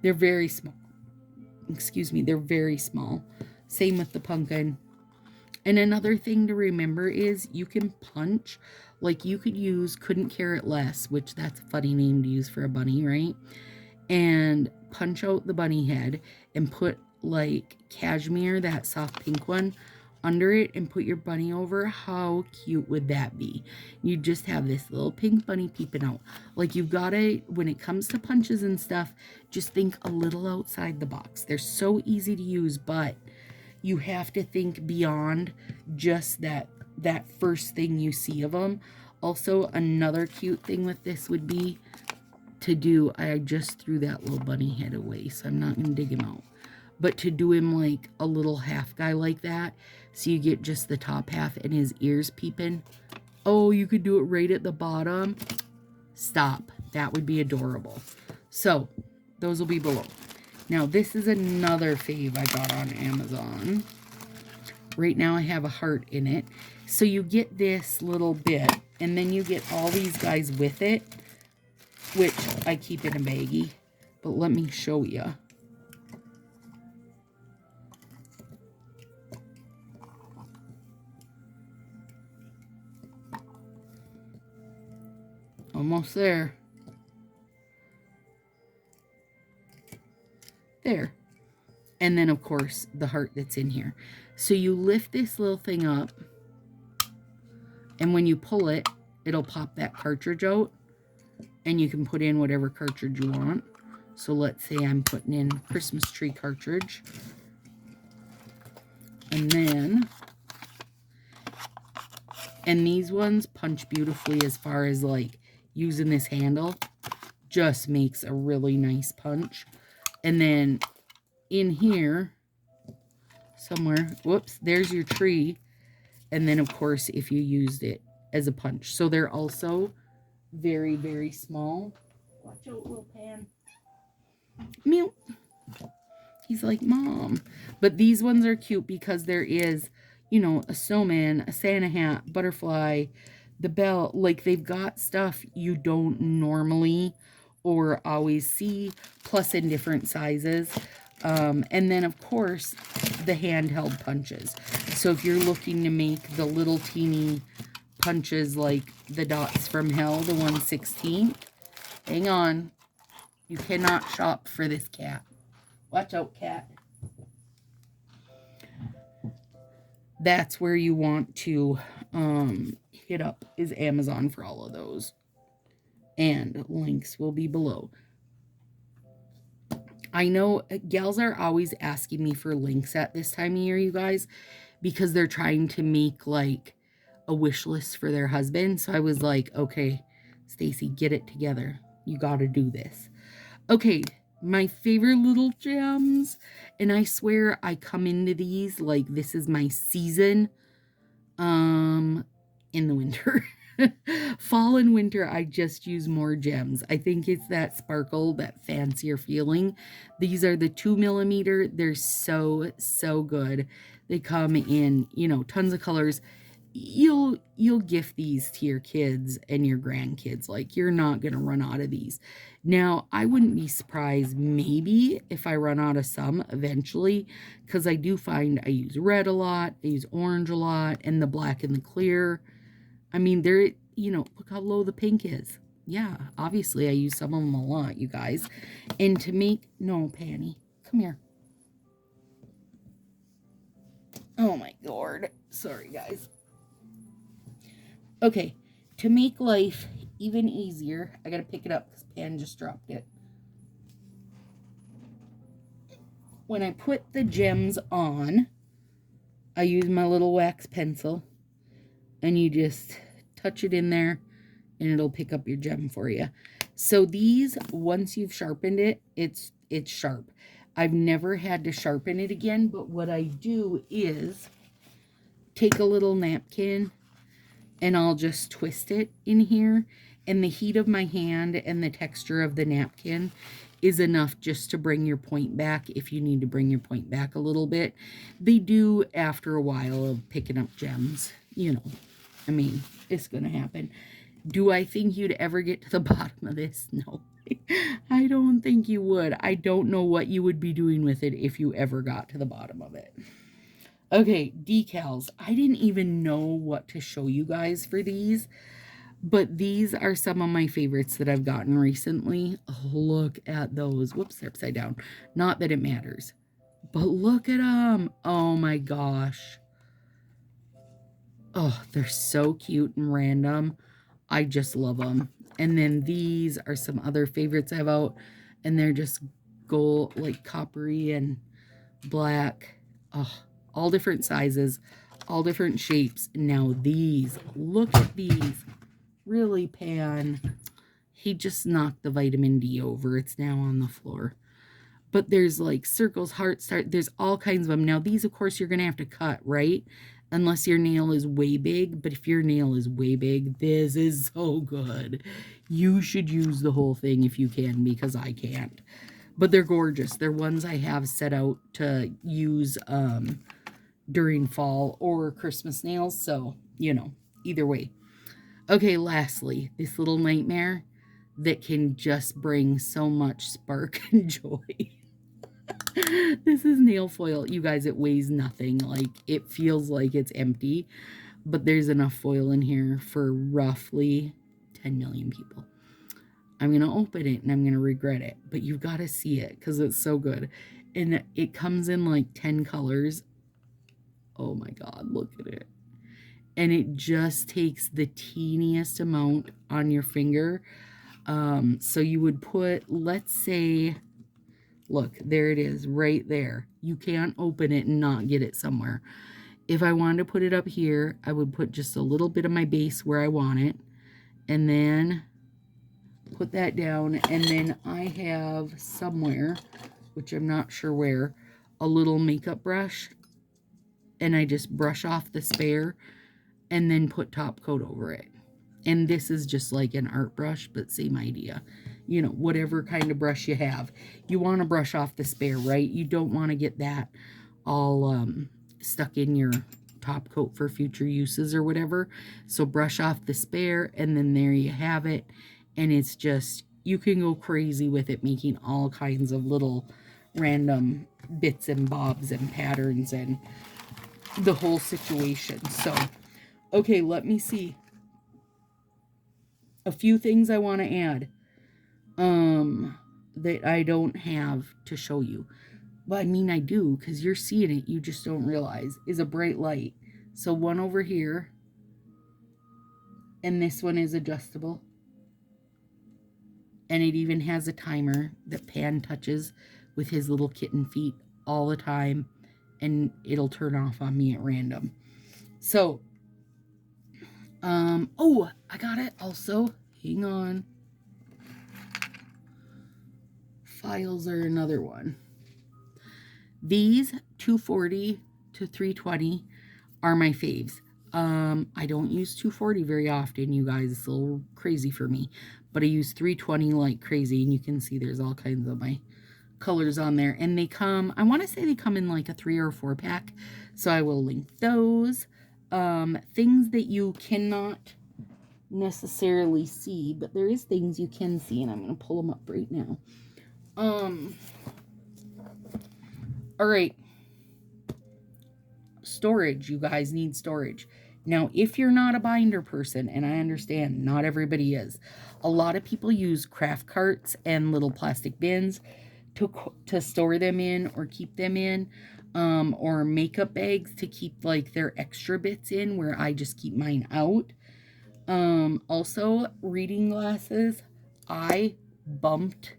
They're very small. Excuse me, they're very small. Same with the pumpkin. And another thing to remember is you can punch, like you could use Couldn't Care It Less, which that's a funny name to use for a bunny, right? And punch out the bunny head and put like cashmere, that soft pink one, under it and put your bunny over. How cute would that be? You just have this little pink bunny peeping out. Like, you've got to, when it comes to punches and stuff, just think a little outside the box. They're so easy to use, but you have to think beyond just that first thing you see of them. Also, another cute thing with this would be to do, I just threw that little bunny head away, so I'm not going to dig him out. But to do him like a little half guy like that, so you get just the top half and his ears peeping. Oh, you could do it right at the bottom. Stop. That would be adorable. So, those will be below. Now, this is another fave I got on Amazon. Right now, I have a heart in it. So, you get this little bit, and then you get all these guys with it, which I keep in a baggie. But let me show you. Almost there. There. And then, of course, the heart that's in here. So you lift this little thing up, and when you pull it, it'll pop that cartridge out, and you can put in whatever cartridge you want. So let's say I'm putting in Christmas tree cartridge. And then, and these ones punch beautifully as far as like using this handle. Just makes a really nice punch. And then in here somewhere, whoops, there's your tree. And then, of course, if you used it as a punch. So they're also very, very small. Watch out, little Pan. Meow. He's like, Mom. But these ones are cute because there is, you know, a snowman, a Santa hat, butterfly, the bell. Like, they've got stuff you don't normally or always see, plus in different sizes. And then, of course, the handheld punches. So if you're looking to make the little teeny punches like the Dots from Hell, the 1/16, hang on. You cannot shop for this cat. Watch out, cat. That's where you want to hit up is Amazon for all of those. And links will be below. I know gals are always asking me for links at this time of year, you guys, because they're trying to make like a wish list for their husband. So I was like, okay, Stacy, get it together. You got to do this. Okay, my favorite little gems. And I swear I come into these like this is my season in the winter. Fall and winter, I just use more gems. I think it's that sparkle, that fancier feeling. These are the 2mm. They're so, so good. They come in, you know, tons of colors. You'll gift these to your kids and your grandkids. Like, you're not going to run out of these. Now, I wouldn't be surprised maybe if I run out of some eventually, because I do find I use red a lot, I use orange a lot, and the black and the clear. I mean, they're, you know, look how low the pink is. Yeah, obviously I use some of them a lot, you guys. And to make, no, Panny, come here. Oh my Lord. Sorry, guys. Okay, to make life even easier, I gotta pick it up because Pan just dropped it. When I put the gems on, I use my little wax pencil, and you just touch it in there, and it'll pick up your gem for you. So these, once you've sharpened it, it's sharp. I've never had to sharpen it again, but what I do is take a little napkin and I'll just twist it in here. And the heat of my hand and the texture of the napkin is enough just to bring your point back if you need to bring your point back a little bit. They do after a while of picking up gems, you know. I mean, it's going to happen. Do I think you'd ever get to the bottom of this? No. I don't think you would. I don't know what you would be doing with it if you ever got to the bottom of it. Okay, decals. I didn't even know what to show you guys for these, but these are some of my favorites that I've gotten recently. Oh, look at those. Whoops, they're upside down. Not that it matters, but look at them. Oh my gosh. Oh, they're so cute and random. I just love them. And then these are some other favorites I have out, and they're just gold, like coppery and black. Oh, all different sizes, all different shapes. Now these, look at these. Really, Pan. He just knocked the vitamin D over. It's now on the floor. But there's like circles, hearts, there's all kinds of them. Now these, of course, you're going to have to cut, right? Unless your nail is way big. But if your nail is way big, this is so good. You should use the whole thing if you can, because I can't. But they're gorgeous. They're ones I have set out to use during fall or Christmas nails. So, you know, either way. Okay, lastly, this little nightmare that can just bring so much spark and joy. This is nail foil. You guys, it weighs nothing. Like, it feels like it's empty. But there's enough foil in here for roughly 10 million people. I'm going to open it and I'm going to regret it. But you've got to see it because it's so good. And it comes in like 10 colors. Oh my God, look at it. And it just takes the teeniest amount on your finger. So you would put, let's say, look, there it is right there. You can't open it and not get it somewhere. If I wanted to put it up here, I would put just a little bit of my base where I want it. And then put that down. And then I have somewhere, which I'm not sure where, a little makeup brush. And I just brush off the spare and then put top coat over it. And this is just like an art brush, but same idea. You know, whatever kind of brush you have. You want to brush off the spare, right? You don't want to get that all stuck in your top coat for future uses or whatever. So brush off the spare, and then there you have it. And it's just, you can go crazy with it, making all kinds of little random bits and bobs and patterns and the whole situation. So, okay, let me see. A few things I want to add that I don't have to show you. But I mean, I do, because you're seeing it, you just don't realize, is a bright light. So one over here, and this one is adjustable. And it even has a timer that Pan touches with his little kitten feet all the time, and it'll turn off on me at random. So, oh, I got it also. Hang on. Files are another one. These 240 to 320 are my faves. I don't use 240 very often, you guys. It's a little crazy for me. But I use 320 like crazy, and you can see there's all kinds of my colors on there. And they come, I want to say they come in like a 3 or 4 pack. So I will link those. Things that you cannot necessarily see, but there is things you can see, and I'm going to pull them up right now. All right. Storage. You guys need storage. Now, if you're not a binder person, and I understand not everybody is, a lot of people use craft carts and little plastic bins to store them in or keep them in, or makeup bags to keep like their extra bits in, where I just keep mine out. Also, reading glasses. I bumped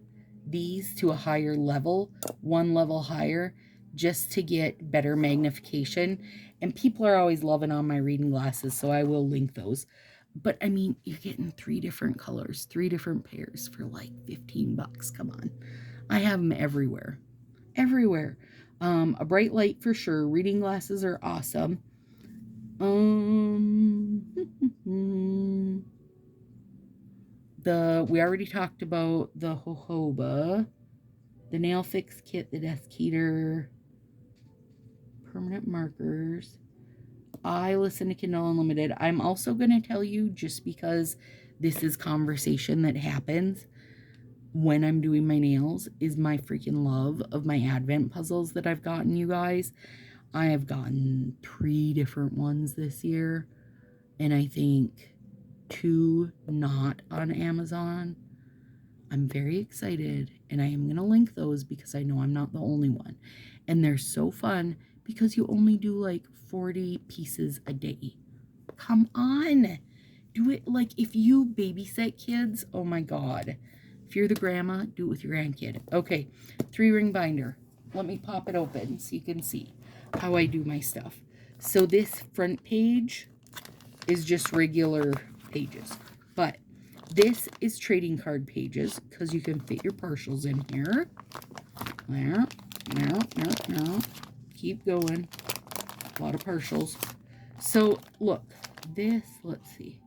these to a higher level, one level higher, just to get better magnification. And people are always loving on my reading glasses, so I will link those. But I mean, you're getting 3 different colors, 3 different pairs for like 15 bucks. Come on. I have them everywhere. Everywhere. A bright light for sure. Reading glasses are awesome. We already talked about the jojoba, the nail fix kit, the desk heater, permanent markers. I listen to Kindle Unlimited. I'm also going to tell you, just because this is conversation that happens when I'm doing my nails, is my freaking love of my advent puzzles that I've gotten, you guys. I have gotten 3 different ones this year, and I think 2 not on Amazon. I'm very excited, and I am going to link those because I know I'm not the only one. And they're so fun because you only do like 40 pieces a day. Come on. Do it like if you babysit kids. Oh my God. If you're the grandma, do it with your grandkid. Okay, 3-ring binder. Let me pop it open so you can see how I do my stuff. So this front page is just regular pages, but this is trading card pages because you can fit your partials in here. There, no. Keep going. A lot of partials. So look, this, let's see.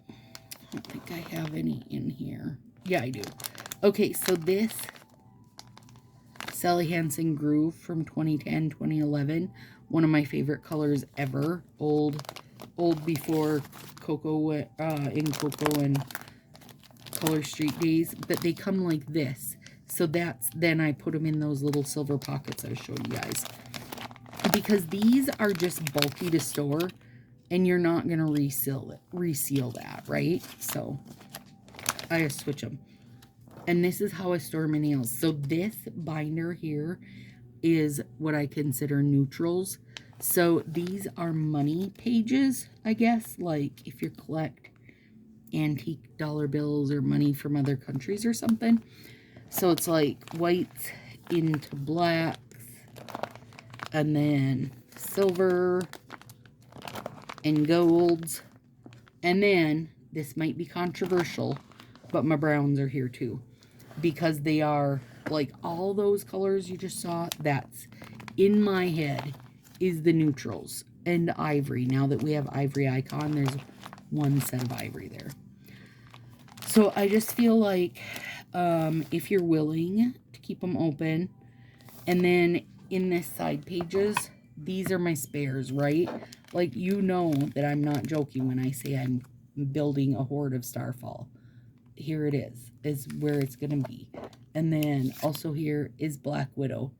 I don't think I have any in here. Yeah, I do. Okay, so this Sally Hansen Groove from 2010, 2011. One of my favorite colors ever. Old before Cocoa in Cocoa and Color Street days. But they come like this. So then I put them in those little silver pockets I showed you guys. Because these are just bulky to store. And you're not going to reseal that, right? So I just switch them. And this is how I store my nails. So this binder here is what I consider neutrals. So these are money pages, I guess. Like if you collect antique dollar bills or money from other countries or something. So it's like whites into blacks. And then silver and golds. And then, this might be controversial, but my browns are here too. Because they are, like all those colors you just saw, that's, in my head, is the neutrals. And ivory. Now that we have ivory icon, there's one set of ivory there. So I just feel like, if you're willing to keep them open, and then in this side pages, these are my spares, right? Like, you know that I'm not joking when I say I'm building a hoard of Starfall. Here it is where it's going to be. And then also here is Black Widow,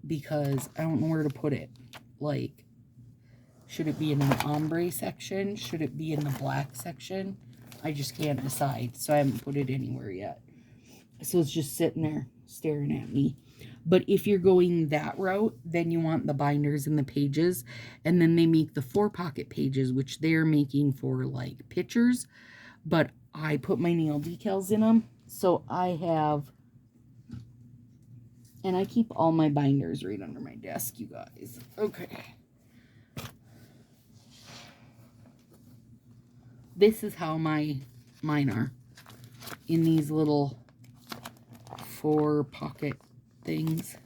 because I don't know where to put it. Like, should it be in an ombre section? Should it be in the black section? I just can't decide, so I haven't put it anywhere yet. So it's just sitting there staring at me. But if you're going that route, then you want the binders and the pages. And then they make the 4-pocket pages, which they're making for like pictures. But I put my nail decals in them. So I have, and I keep all my binders right under my desk, you guys. Okay. This is how mine are. In these little 4-pocket things.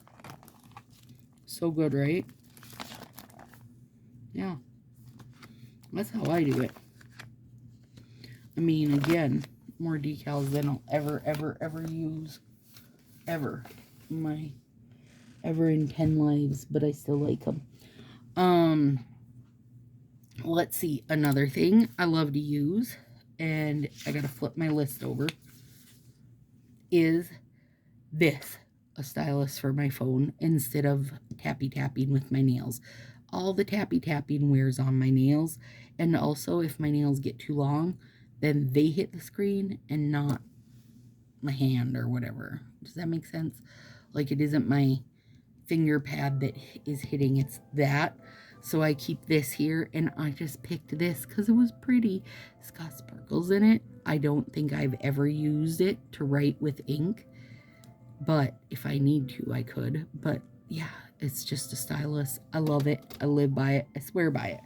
So good, right? Yeah. That's how I do it. I mean, again, more decals than I'll ever use. Ever. Ever in 10 lives, but I still like them. Let's see. Another thing I love to use, and I gotta flip my list over, is this. A stylus for my phone instead of tapping with my nails. All the tapping wears on my nails, and also if my nails get too long, then they hit the screen and not my hand or whatever. Does that make sense? Like, it isn't my finger pad that is hitting, it's that. So I keep this here, and I just picked this because it was pretty. It's got sparkles in it. I don't think I've ever used it to write with ink. But if I need to, I could. But yeah, it's just a stylus. I love it. I live by it. I swear by it.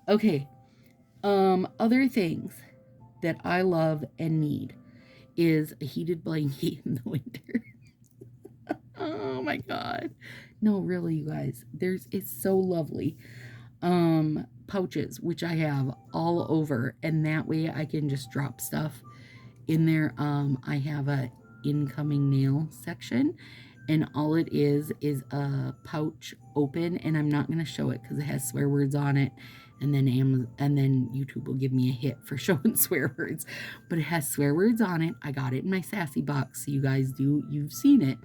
Okay. Other things that I love and need is a heated blanket in the winter. Oh my God. No, really, you guys. It's so lovely. Pouches, which I have all over, and that way I can just drop stuff in there. I have a incoming nail section, and all it is a pouch open, and I'm not going to show it because it has swear words on it, and then YouTube will give me a hit for showing swear words, but it has swear words on it. I got it in my sassy box, so you've seen it,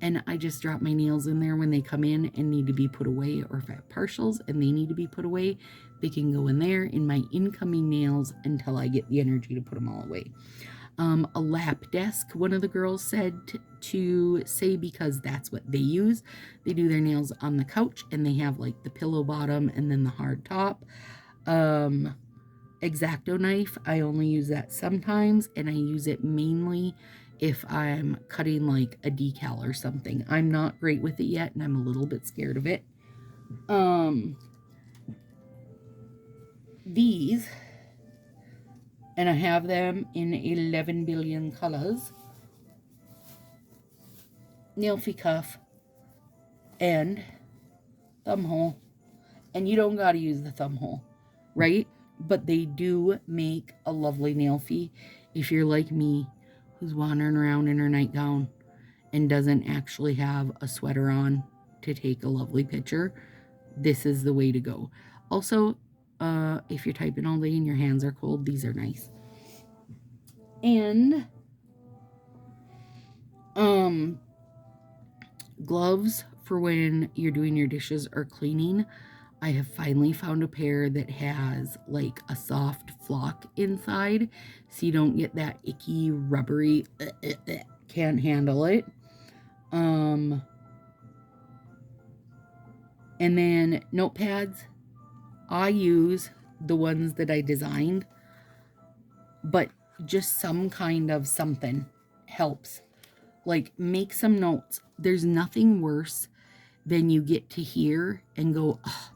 and I just drop my nails in there when they come in and need to be put away, or if I have partials and they need to be put away, they can go in there in my incoming nails until I get the energy to put them all away. A lap desk, one of the girls said to say, because that's what they use. They do their nails on the couch, and they have like the pillow bottom and then the hard top. X-Acto knife, I only use that sometimes, and I use it mainly if I'm cutting like a decal or something. I'm not great with it yet, and I'm a little bit scared of it. These, and I have them in 11 billion colors. Nailfee cuff and thumb hole. And you don't got to use the thumb hole, right? But they do make a lovely nailfee if you're like me, who's wandering around in her nightgown and doesn't actually have a sweater on to take a lovely picture. This is the way to go. Also, if you're typing all day and your hands are cold, these are nice. And gloves for when you're doing your dishes or cleaning. I have finally found a pair that has like a soft flock inside, so you don't get that icky, rubbery, can't handle it. And then notepads, I use the ones that I designed, but just some kind of something helps. Like, make some notes. There's nothing worse than you get to hear and go, oh,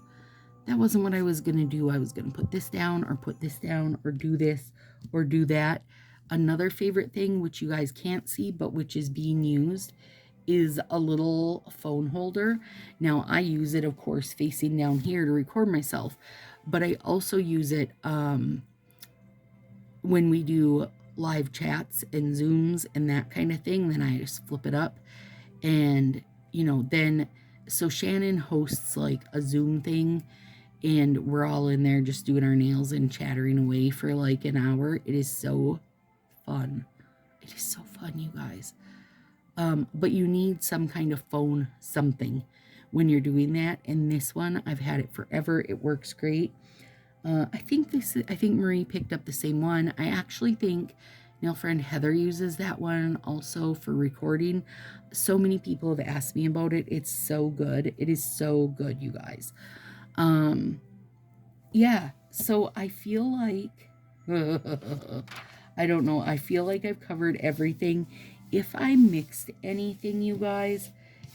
that wasn't what I was going to do. I was going to put this down or do this or do that. Another favorite thing, which you guys can't see, but which is being used, is a little phone holder. Now, I use it, of course, facing down here to record myself, but I also use it when we do live chats and Zooms and that kind of thing. Then I just flip it up, and then so Shannon hosts like a Zoom thing, and we're all in there just doing our nails and chattering away for like an hour. It is so fun. It is so fun, you guys. But you need some kind of phone something when you're doing that. And this one, I've had it forever. It works great. I think Marie picked up the same one. I actually think nail friend Heather uses that one also for recording. So many people have asked me about it. It's so good. It is so good, you guys. Yeah, so I feel like, I don't know, I feel like I've covered everything. If I mixed anything, you guys,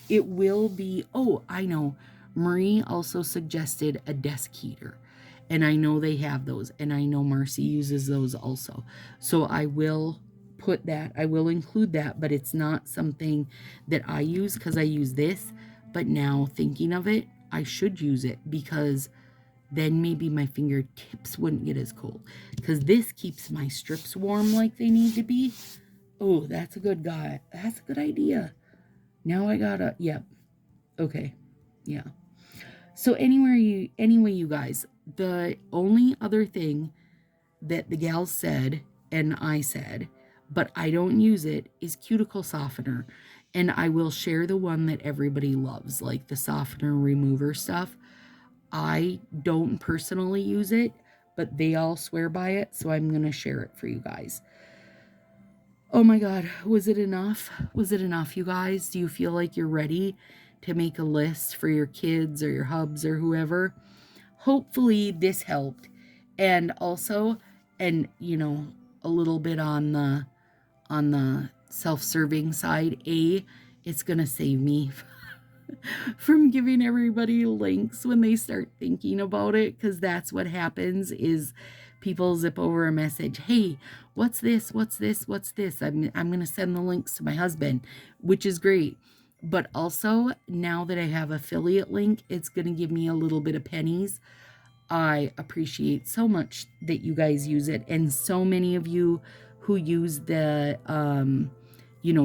it will be, oh, I know, Marie also suggested a desk heater, and I know they have those, and I know Marcy uses those also. So I will include that, but it's not something that I use because I use this. But now thinking of it, I should use it, because then maybe my fingertips wouldn't get as cold, because this keeps my strips warm like they need to be. Oh, that's a good guy. That's a good idea. Now I gotta, yep. Okay. Yeah. So anyway, you guys, the only other thing that the gals said and I said, but I don't use it, is cuticle softener. And I will share the one that everybody loves, like the softener remover stuff. I don't personally use it, but they all swear by it, so I'm going to share it for you guys. Oh my God, was it enough? Was it enough, you guys? Do you feel like you're ready to make a list for your kids or your hubs or whoever? Hopefully this helped. And also, and a little bit on the self-serving side, it's going to save me from giving everybody links when they start thinking about it, because that's what happens is people zip over a message, hey, what's this, I'm going to send the links to my husband, which is great. But also, now that I have affiliate link, it's going to give me a little bit of pennies. I appreciate so much that you guys use it, and so many of you who use the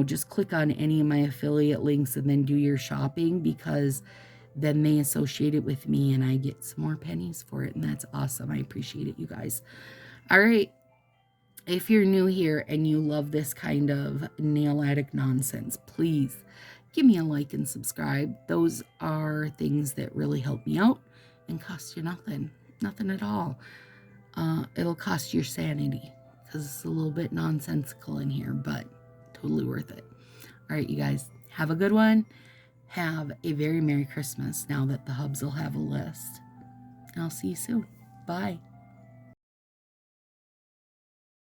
just click on any of my affiliate links and then do your shopping, because then they associate it with me and I get some more pennies for it, and that's awesome. I appreciate it, you guys. All right, if you're new here and you love this kind of nail addict nonsense, please give me a like and subscribe. Those are things that really help me out and cost you nothing at all. It'll cost your sanity because it's a little bit nonsensical in here, but totally worth it. All right, you guys, have a good one. Have a very Merry Christmas now that the hubs will have a list. And I'll see you soon. Bye.